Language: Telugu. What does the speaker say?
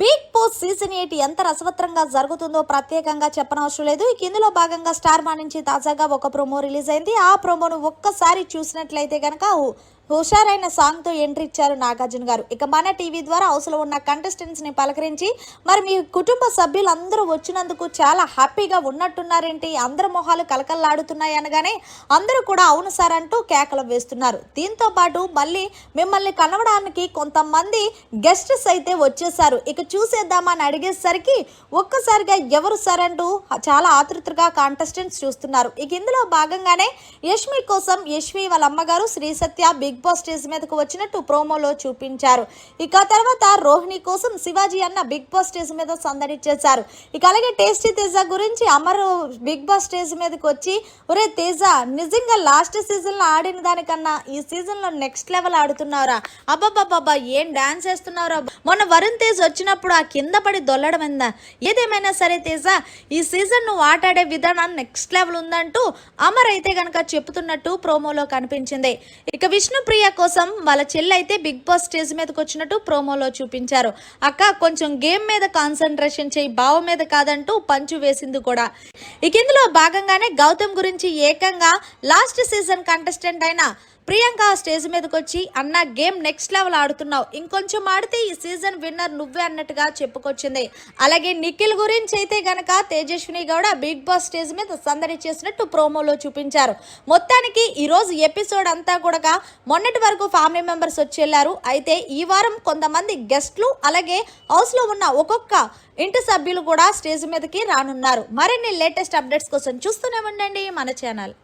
బిగ్ బాస్ సీజన్ 8 ఎంత రసవత్రంగా జరుగుతుందో ప్రత్యేకంగా చెప్పనవసరం లేదు. ఇందులో భాగంగా స్టార్ మా నుంచి తాజాగా ఒక ప్రోమో రిలీజ్ అయింది. ఆ ప్రోమోను ఒక్కసారి చూసినట్లయితే గనక హుషారైన సాంగ్తో ఎంట్రీ ఇచ్చారు నాగార్జున గారు. ఇక మన టీవీ ద్వారా హౌస్లో ఉన్న కంటెస్టెంట్స్ని పలకరించి మరి మీ కుటుంబ సభ్యులందరూ వచ్చినందుకు చాలా హ్యాపీగా ఉన్నట్టున్నారేంటి, అందరి మొహాలు కలకల్లాడుతున్నాయి అనగానే అందరూ కూడా అవును సార్ అంటూ కేకలు వేస్తున్నారు. దీంతో పాటు మళ్ళీ మిమ్మల్ని కలవడానికి కొంతమంది గెస్ట్స్ అయితే వచ్చేసారు. ఇక చూసేద్దామని అడిగేసరికి ఒక్కసారిగా ఎవరు సార్ అంటూ చాలా ఆతృతగా కాంటెస్టెంట్స్ చూస్తున్నారు. ఇక ఇందులో భాగంగానే యష్మి కోసం యష్మి వాళ్ళ అమ్మగారు శ్రీ సత్య బిగ్ బాస్ స్టేజ్ మీదకు వచ్చినట్టు ప్రోమోలో చూపించారు. ఇక తర్వాత రోహిణి కోసం శివాజీ అన్న బిగ్ బాస్ స్టేజ్ మీద సందడి చేశారు. ఇక అలాగే టేస్టీ తేజ గురించి అమరు బిగ్ బాస్ స్టేజ్ మీదకి వచ్చి ఒరే తేజ, నిజంగా లాస్ట్ సీజన్లో ఆడిన దానికన్నా ఈ సీజన్లో నెక్స్ట్ లెవెల్ ఆడుతున్నావురా, అబ్బాబ్బాబ్బా ఏం డాన్స్ చేస్తున్నావురా, మొన్న వరుణ్ తేజ్ వచ్చినప్పుడు ఆ కింద పడి దొల్లడం ఎందా, ఏదేమైనా సరే తేజ ఈ సీజన్ నువ్వు ఆటాడే విధానం నెక్స్ట్ లెవెల్ ఉందంటూ అమర్ అయితే గనక చెప్తున్నట్టు ప్రోమోలో కనిపించింది. ఇక విష్ణుప్రియ కోసం వాళ్ళ చెల్లి అయితే బిగ్ బాస్ స్టేజ్ మీదకి వచ్చినట్టు ప్రోమోలో చూపించారు. అక్క కొంచెం గేమ్ మీద కాన్సన్ట్రేషన్ చేయి, బావ మీద కాదంటూ పంచు వేసింది కూడా. ఇక ఇందులో భాగంగానే గౌతమ్ గురించి ఏకంగా లాస్ట్ సీజన్ కంటెస్టెంట్ అయిన ప్రియాంక స్టేజ్ మీదకి వచ్చి అన్న గేమ్ నెక్స్ట్ లెవెల్ ఆడుతున్నావు, ఇంకొంచెం ఆడితే ఈ సీజన్ విన్నర్ నువ్వే అన్నట్టుగా చెప్పుకొచ్చింది. అలాగే నిఖిల్ గురించి అయితే గనక Tejaswini Gowda Bigg Boss stage మీద సందడి చేసినట్టు ప్రోమోలో చూపించారు. మొత్తానికి ఈరోజు ఎపిసోడ్ అంతా కూడా మొన్నటి వరకు ఫ్యామిలీ మెంబర్స్ వచ్చి వెళ్ళారు. అయితే ఈ వారం కొంతమంది గెస్ట్లు అలాగే హౌస్లో ఉన్న ఒక్కొక్క ఇంటి సభ్యులు కూడా స్టేజ్ మీదకి రానున్నారు. మరిన్ని లేటెస్ట్ అప్డేట్స్ కోసం చూస్తూనే ఉండండి మన ఛానల్.